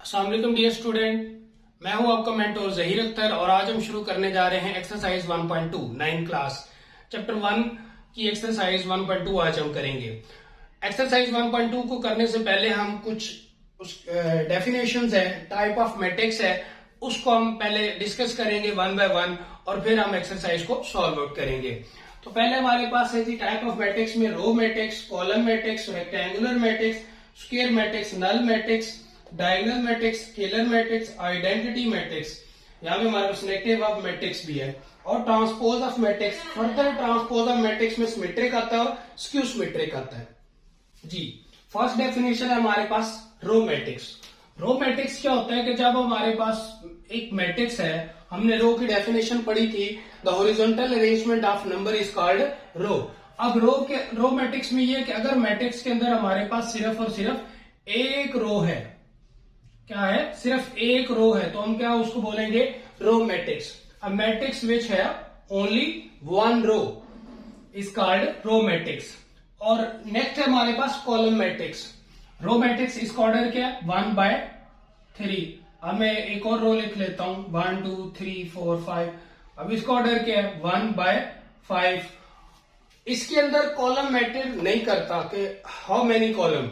अस्सलाम वालेकुम dear student, मैं हूं आपका मेंटर जहीर अख्तर और आज हम शुरू करने जा रहे हैं एक्सरसाइज 1.2 9 क्लास चैप्टर 1 की एक्सरसाइज 1.2 आज हम करेंगे। एक्सरसाइज 1.2 को करने से पहले हम कुछ डेफिनेशंस है, टाइप ऑफ मैट्रिक्स है, उसको हम पहले डिस्कस करेंगे वन बाय वन और फिर हम एक्सरसाइज को सॉल्व आउट करेंगे। तो पहले हमारे पास है जी टाइप ऑफ मैट्रिक्स में row matrix, column matrix, rectangular matrix, square matrix, null matrix, diagonal matrix, scalar matrix, identity matrix. यहाँ पे हमारे पास नेगेटिव ऑफ मैट्रिक्स भी है और transpose of matrix. Further transpose of matrix में सिमेट्रिक आता है और स्क्यू सिमेट्रिक आता है जी। फर्स्ट डेफिनेशन है हमारे पास रो मैट्रिक्स। रो मैट्रिक्स क्या होता है कि जब हमारे पास एक मैट्रिक्स है, हमने रो की डेफिनेशन पढ़ी थी, the horizontal arrangement of number is called row. अब रो मैट्रिक्स में ये कि अगर मैट्रिक्स के अंदर हमारे पास सिर्फ और सिर्फ एक रो है, क्या है, सिर्फ एक रो है, तो हम क्या उसको बोलेंगे row matrix. A matrix which है only one row is called row matrix. और नेक्स्ट है हमारे पास कॉलम मैट्रिक्स। रो मैट्रिक्स इसका ऑर्डर क्या है 1/3। अब मैं एक और रो लिख लेता हूं 1 2 3 4 5। अब इसका ऑर्डर क्या है 1/5। इसके अंदर कॉलम मैटर नहीं करता कि how many column,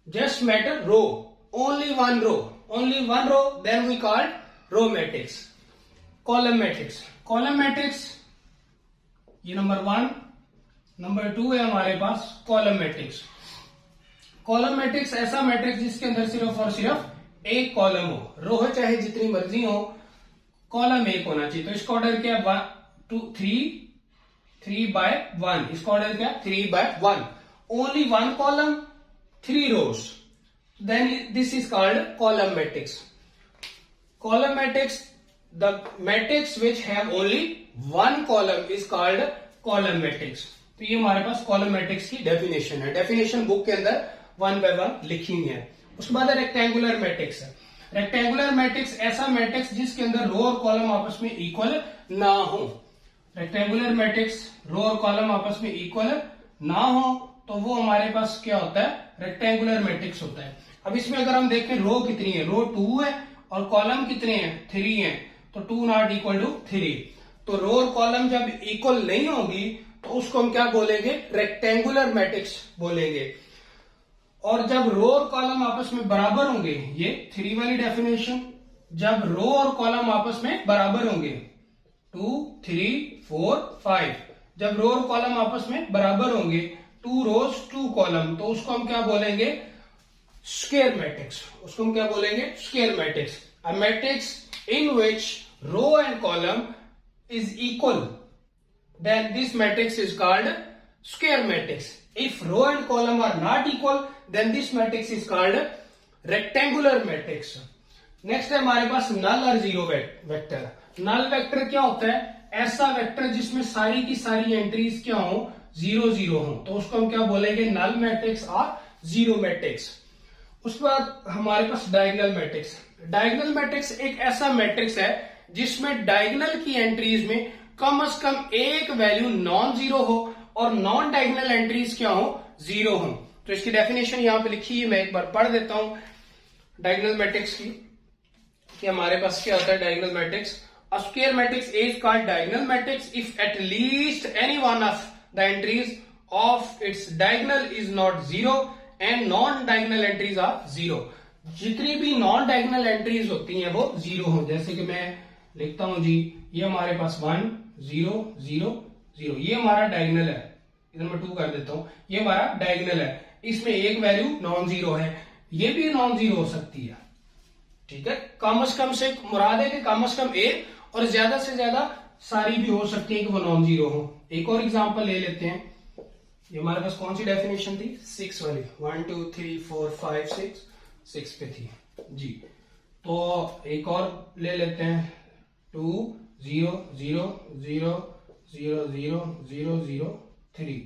just matter row, only one row, then we call row matrix. Column matrix ये नंबर 1, नंबर 2 है हमारे पास कॉलम मैट्रिक्स। कॉलम मैट्रिक्स ऐसा मैट्रिक्स जिसके अंदर सिर्फ और सिर्फ एक कॉलम हो, रो है चाहे जितनी मर्जी हो, कॉलम एक होना चाहिए। तो इसका ऑर्डर क्या है 3/1। इसका ऑर्डर क्या है 3/1। Only one column 3 rows, then this is called column matrix. Column matrix, the matrix which have only one column is called column matrix. तो ये हमारे पास column matrix की डेफिनेशन है। डेफिनेशन बुक के अंदर 1 by 1 लिखी है। उसके बाद रेक्टेंगुलर मैट्रिक्स है। रेक्टेंगुलर मैट्रिक्स ऐसा मैट्रिक्स जिसके अंदर रो और कॉलम आपस में इक्वल ना हो। रेक्टेंगुलर मैट्रिक्स रो और कॉलम आपस में इक्वल ना हो तो वो हमारे पास क्या होता है, रेक्टेंगुलर मैट्रिक्स होता है। अब इसमें अगर हम देखें रो कितनी है, रो 2 है और कॉलम कितने हैं 3 हैं, तो 2 नॉट इक्वल टू 3। तो रो और कॉलम जब इक्वल नहीं होगी तो उसको हम क्या बोलेंगे, रेक्टेंगुलर मैट्रिक्स बोलेंगे। और जब रो और कॉलम आपस में बराबर होंगे, ये 3 वाली डेफिनेशन, जब रो और कॉलम आपस में बराबर होंगे 2 3 4 5, जब रो और कॉलम आपस में बराबर होंगे 2 rows 2 column, तो उसको हम क्या बोलेंगे, स्क्वायर मैट्रिक्स। उसको हम क्या बोलेंगे, square matrix. A matrix in which row and column is equal, then this matrix is called square matrix. If row and column are not equal, then this matrix is called rectangular matrix. Next है हमारे पास नल और zero vector. Null vector क्या होता है, ऐसा vector जिसमें सारी की सारी एंट्रीज क्या हो, 0 0 हो, तो उसको हम क्या बोलेंगे, नल मैट्रिक्स और जीरो मैट्रिक्स। उसके बाद हमारे पास डायगोनल मैट्रिक्स। डायगोनल मैट्रिक्स एक ऐसा मैट्रिक्स है जिसमें डायगोनल की एंट्रीज में कम से कम एक वैल्यू नॉन जीरो हो और नॉन डायगोनल एंट्रीज क्या हो, 0 हो। तो इसकी डेफिनेशन यहां पे लिखी है, मैं एक बार पढ़ देता हूं डायगोनल मैट्रिक्स की कि हमारे पास क्या होता है diagonal matrix. A square matrix is called diagonal matrix if at least any one of the entries of its diagonal is not 0 and non-diagonal entries are 0। जितनी भी नॉन डायगोनल एंट्रीज होती हैं वो 0 हो। जैसे कि मैं लिखता हूं जी, ये हमारे पास 1 0 0 0, ये हमारा डायगोनल है, इधर मैं 2 कर देता हूं, ये हमारा डायगोनल है, इसमें एक वैल्यू नॉन जीरो है, ये भी नॉन जीरो हो सकती है, ठीक है। कम से मुराद है कि कम से कम एक और ज्यादा से ज्यादा सारी भी हो सकती है कि वो नॉन जीरो हो। एक और एग्जांपल ले लेते हैं। ये हमारे पास कौन सी डेफिनेशन थी, 6 वाली, 1 2 3 4 5 6 पे थी जी। तो एक और ले लेते हैं 2 0 0 0 0 0 0 0 3।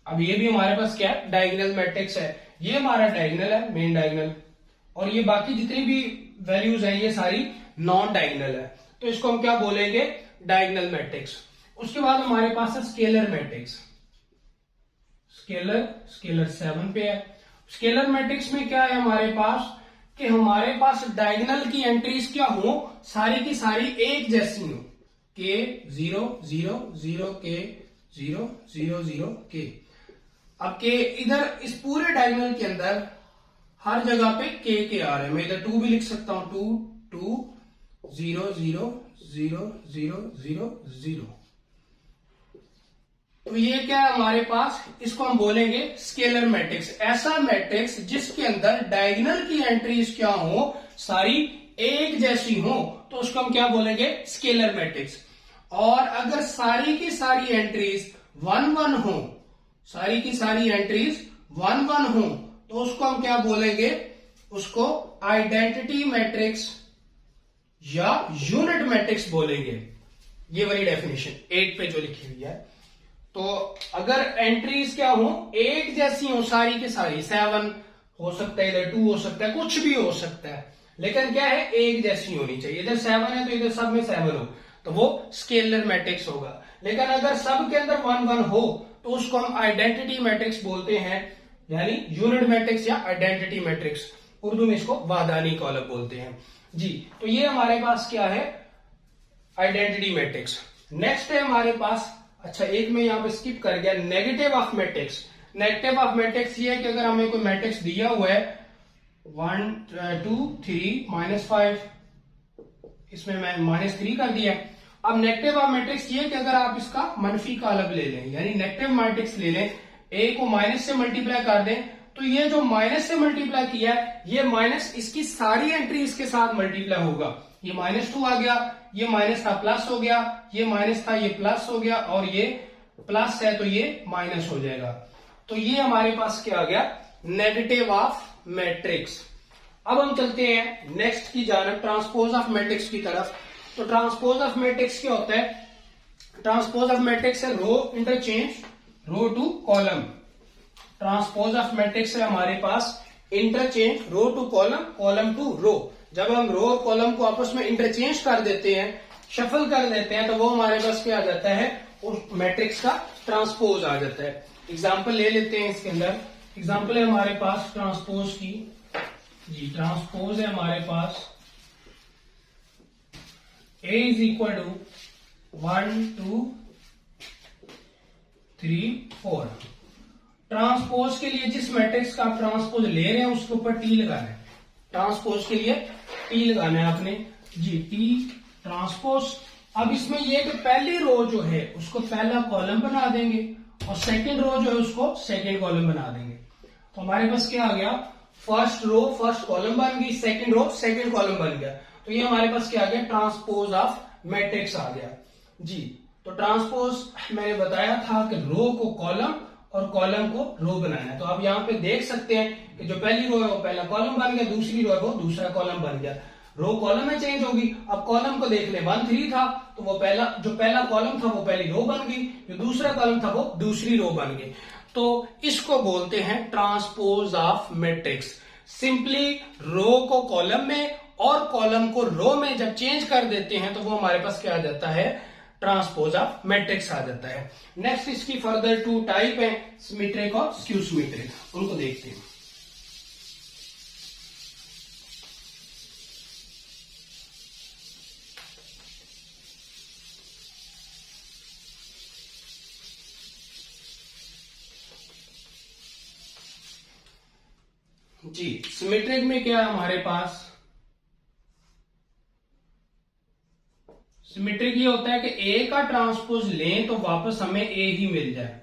अब ये भी हमारे पास क्या है, डायगोनल मैट्रिक्स है। ये हमारा डायगोनल है, मेन डायगोनल, और ये बाकी जितनी भी वैल्यूज है ये सारी नॉन डायगोनल है, तो इसको हम क्या बोलेंगे, डायगोनल मैट्रिक्स। उसके बाद हमारे पास है स्केलर मैट्रिक्स। स्केलर 7 पे है। स्केलर मैट्रिक्स में क्या है हमारे पास कि हमारे पास डायगोनल की एंट्रीज क्या हो, सारी की सारी एक जैसी हो, के 0 0 0 के 0 0 0 के। अब के इधर इस पूरे डायगोनल के अंदर हर जगह पे के आ रहे हैं। मैं इधर 2 भी लिख सकता हूं, 2 2 0 0 0 0 0 0। तो ये क्या है हमारे पास, इसको हम बोलेंगे स्केलर मैट्रिक्स। ऐसा मैट्रिक्स जिसके अंदर डायगोनल की एंट्रीज क्या हो, सारी एक जैसी हो, तो उसको हम क्या बोलेंगे, स्केलर मैट्रिक्स। और अगर सारी की सारी एंट्रीज 1 1 हो, सारी की सारी एंट्रीज 1 1 हो, तो उसको हम क्या बोलेंगे, उसको आइडेंटिटी मैट्रिक्स या यूनिट मैट्रिक्स बोलेंगे। ये वाली डेफिनेशन 8 पे जो लिखी हुई है। तो अगर एंट्रीज क्या हो, एक जैसी हो सारी की सारी, 7 हो सकता है, इधर 2 हो सकता है, कुछ भी हो सकता है, लेकिन क्या है, एक जैसी होनी चाहिए। इधर 7 है तो इधर सब में 7 हो, तो वो स्केलर मैट्रिक्स होगा। लेकिन अगर सब के अंदर 1 1 हो, तो उसको हम आइडेंटिटी मैट्रिक्स बोलते हैं, यानी यूनिट मैट्रिक्स या आइडेंटिटी मैट्रिक्स। उर्दू में इसको वादानी कॉलम बोलते हैं जी। तो ये हमारे पास क्या है, आइडेंटिटी मैट्रिक्स। नेक्स्ट है हमारे पास, अच्छा एक में यहां पे स्किप कर गया, negative of matrix. Negative of matrix ये है कि अगर हमें कोई मैट्रिक्स दिया हुआ है 1 2 3 -5, इसमें मैं -3 कर दिया है। अब नेगेटिव ऑफ मैट्रिक्स ये कि अगर आप इसका मनफी कॉलम ले लें, यानी नेगेटिव मैट्रिक्स ले लें, ए को माइनस से मल्टीप्लाई कर दें, तो ये जो माइनस से मल्टीप्लाई किया है, ये माइनस इसकी सारी एंट्री इसके साथ मल्टीप्लाई होगा। ये -2 आ गया, ये माइनस था प्लस हो गया, ये माइनस था ये प्लस हो गया, और ये प्लस है तो ये माइनस हो जाएगा। तो ये हमारे पास क्या आ गया, नेगेटिव ऑफ मैट्रिक्स। अब हम चलते हैं नेक्स्ट की जानब, ट्रांसपोज ऑफ मैट्रिक्स की तरफ। तो ट्रांसपोज ऑफ मैट्रिक्स क्या होता है, ट्रांसपोज ऑफ मैट्रिक्स है row interchange, row to column. Transpose of matrix है हमारे पास interchange, row to column, column to row. जब हम रो और कॉलम को आपस में इंटरचेंज कर देते हैं, शफल कर देते हैं, तो वो हमारे पास क्या आ जाता है, उस मैट्रिक्स का ट्रांसपोज आ जाता है। एग्जांपल ले लेते हैं इसके अंदर। एग्जांपल है हमारे पास ट्रांसपोज की जी, ट्रांसपोज है हमारे पास A is equal to 1 2 3 4। Transpose के लिए जिस मैट्रिक्स का आप ट्रांसपोज ले रहे हैं उसके ऊपर टी लगाना है। ट्रांसपोज के लिए टी लगाना है आपने जी, टी ट्रांसपोज। अब इसमें यह कि पहली रो जो है उसको पहला कॉलम बना देंगे, और सेकंड रो जो है उसको सेकंड कॉलम बना देंगे। तो हमारे पास क्या आ गया, फर्स्ट रो फर्स्ट कॉलम बन गई, सेकंड रो सेकंड कॉलम बन गया। तो ये हमारे पास क्या आ गया, ट्रांसपोज ऑफ मैट्रिक्स आ गया जी। तो ट्रांसपोज मैंने बताया था कि रो को कॉलम और कॉलम को रो बनाना है। तो आप यहाँ पे देख सकते हैं कि जो पहली रो है वो पहला कॉलम बन गया, दूसरी रो है वो दूसरा कॉलम बन गया। रो कॉलम में चेंज होगी। अब कॉलम को देख ले, 1 3 था तो वो पहला कॉलम था वो पहली रो बन गई, जो दूसरा कॉलम था वो दूसरी रो बन गई। तो इसको बोलते हैं ट्रांसपोज ऑफ मैट्रिक्स। सिंपली रो को कॉलम में और कॉलम को रो में जब चेंज कर देते हैं तो वो हमारे पास क्या आ जाता है, ट्रांसपोज ऑफ मैट्रिक्स आ जाता है। नेक्स्ट इसकी फर्दर 2 टाइप है, सिमेट्रिक और स्क्यू सिमेट्रिक, उनको देखते हैं। जी, सिमेट्रिक में क्या है हमारे पास, सिमेट्रिक ये होता है कि ए का ट्रांसपोज लें तो वापस हमें ए ही मिल जाए।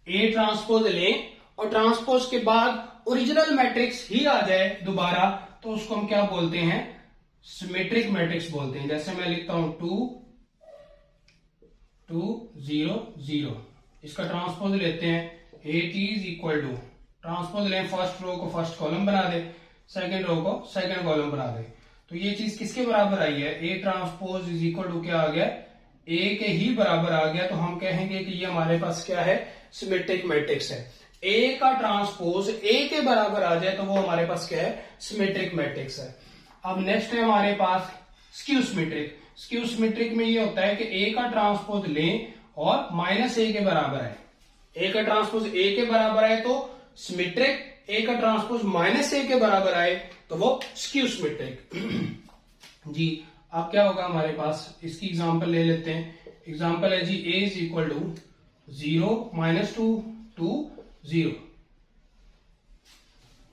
ए ट्रांसपोज लें और ट्रांसपोज के बाद ओरिजिनल मैट्रिक्स ही आ जाए दोबारा, तो उसको हम क्या बोलते हैं, सिमेट्रिक मैट्रिक्स बोलते हैं। जैसे मैं लिखता हूं 2 2 0 0, इसका ट्रांसपोज लेते हैं, at is equal to, transpose लें, फर्स्ट रो को फर्स्ट कॉलम बना दे, सेकंड रो को सेकंड कॉलम बना दे। तो ये चीज किसके बराबर आई है, A transpose is equal to क्या आ गया, ए के ही बराबर आ गया। तो हम कहेंगे कि ये हमारे पास क्या है, सिमेट्रिक मैट्रिक्स है। ए का ट्रांसपोज ए के बराबर आ जाए तो वो हमारे पास क्या है, सिमेट्रिक मैट्रिक्स है। अब नेक्स्ट है हमारे पास स्क्यू सिमेट्रिक। स्क्यू सिमेट्रिक में ये होता है कि ए का ट्रांसपोज लें और -a के बराबर है। ए का ट्रांसपोज ए के बराबर है तो सिमेट्रिक, ए का ट्रांसपोज माइनस ए के बराबर आए तो वो स्क्यू सिमेट्रिक। जी अब क्या होगा हमारे पास, इसकी एग्जांपल ले लेते हैं। एग्जांपल है जी ए इज इक्वल टू 0 -2 2 0।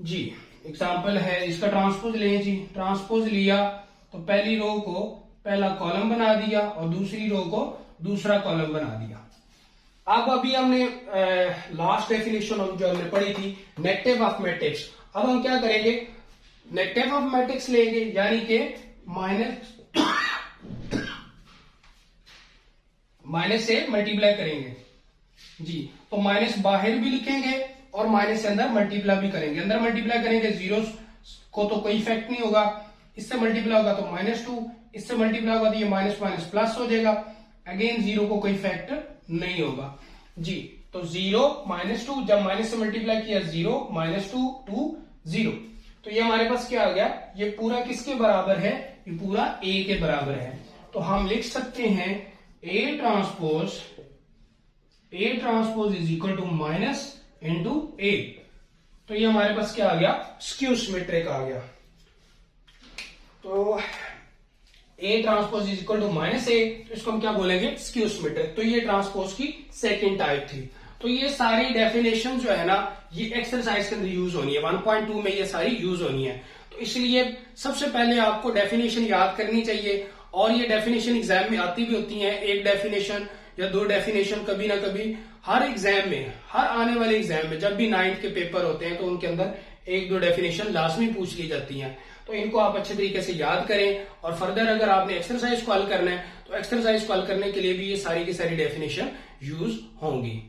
जी एग्जांपल है, इसका ट्रांसपोज लें जी। ट्रांसपोज लिया तो पहली रो को पहला कॉलम बना दिया और दूसरी रो को दूसरा कॉलम बना दिया। अब अभी हमने लास्ट डेफिनेशन जो हमने पढ़ी थी नेगेटिव ऑफ मैट्रिक्स। अब हम क्या करेंगे, नेगेटिव ऑफ मैट्रिक्स लेंगे, यानी कि माइनस से मल्टीप्लाई करेंगे जी। तो माइनस बाहर भी लिखेंगे और माइनस से अंदर मल्टीप्लाई भी करेंगे। अंदर मल्टीप्लाई करेंगे जीरो को तो कोई इफेक्ट नहीं होगा, इससे मल्टीप्लाई होगा तो -2, इससे मल्टीप्लाई होगा तो ये माइनस माइनस प्लस हो जाएगा। अगेन जीरो को कोई इफेक्ट नहीं होगा जी। तो 0 -2, जब माइनस से मल्टीप्लाई किया 0 -2 2 0, तो ये हमारे पास क्या आ गया, ये पूरा किसके बराबर है, ये पूरा ए के बराबर है। तो हम लिख सकते हैं A transpose is equal to minus into A. तो ये हमारे पास क्या आ गया, स्क्यू सिमेट्रिक आ गया। तो A transpose is equal to minus A, तो इसको हम क्या बोलेंगे, स्क्यू सिमेट्रिक। तो ये ट्रांसपोज की सेकंड टाइप थी। तो ये सारी डेफिनेशन जो है ना, ये एक्सरसाइज के अंदर यूज होनी है, 1.2 में ये सारी यूज होनी है। तो इसलिए सबसे पहले आपको डेफिनेशन याद करनी चाहिए, और ये डेफिनेशन एग्जाम में आती भी होती है। एक डेफिनेशन या दो डेफिनेशन कभी ना कभी हर एग्जाम में, हर आने वाले एग्जाम में, जब भी 9th के पेपर होते हैं तो उनके अंदर 1-2 डेफिनेशन लाजमी पूछ ली जाती हैं। तो इनको आप अच्छे तरीके से याद करें, और फर्दर अगर आपने एक्सरसाइज को हल करना है तो एक्सरसाइज को हल करने के लिए भी ये सारी की सारी डेफिनेशन यूज होंगी।